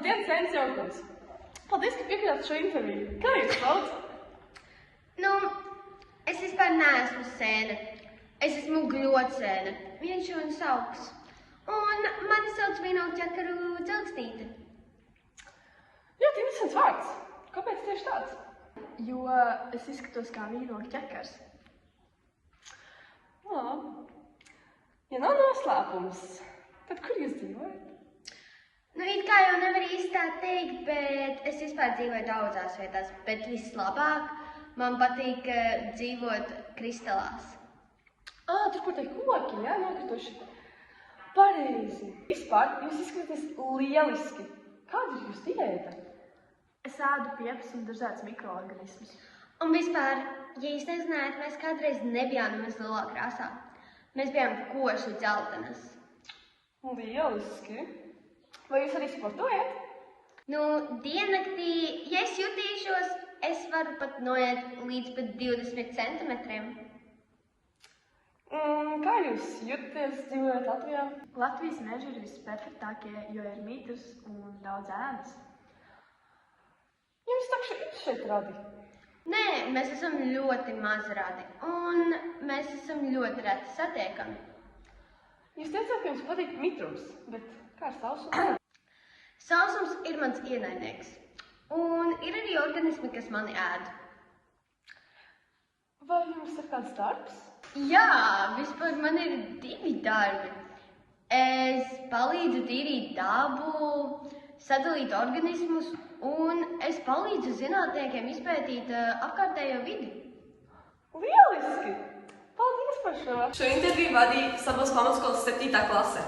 Labdien, Sēnes Jaukums! Paldies, ka piekritāt šo interviju. Kā jūs sauc? Nu, es vispār neesmu Sēne. Es esmu Gļotsēne. Viņš un sauks. Un mani sauc Vīnogu ķekaru Dzelksnīte. Ļoti interesants vārds. Kāpēc tieši tāds? Jo es izskatos kā vīnogu ķekars. Ja nav noslēpums, tad kur jūs dzīvojat? Nu, it kā jau nevar īsti tā teikt, bet es vispār dzīvoju daudzās vietās. Bet vislabāk man patīk dzīvot kristalās. Tur, kur tie koki, jā, nokrituši. Pareizi. Vispār, jūs izskatāties lieliski. Kāda ir jūsu diēta? Es ēdu piepus un dažādas mikroorganismus. Un vispār, ja jūs nezinājāt, mēs kādreiz nebijām nemaz lielā krāsā. Mēs bijām koši dzeltenas. Lieliski. Vai jūs arī sportojat? Nu, diennaktī, ja es jutīšos, es varu pat noiet līdz pat 20 centimetriem. Kā jūs jūtaties dzīvojot Latvijā? Latvijas meži ir visperfektākie, jo ir mitrs un daudz ēnas. Jums takši ir šeit radi? Nē, mēs esam ļoti maz radi, un mēs esam ļoti reti satiekami. Jūs teicāt, ka jums patīk mitrums, bet kā ar sausums? Sausums ir mans ienaidnieks, un ir arī organismi, kas mani ēd. Vai jums ir kāds darbs? Jā, vispār man ir 2 darbi. Es palīdzu tīrīt dabu, sadalīt organismus, un es palīdzu zinātniekiem izpētīt apkārtējo vidi. Lieliski! Paldies par šo! Šo interviju vadīja Sabals pamatskolas 7. klase.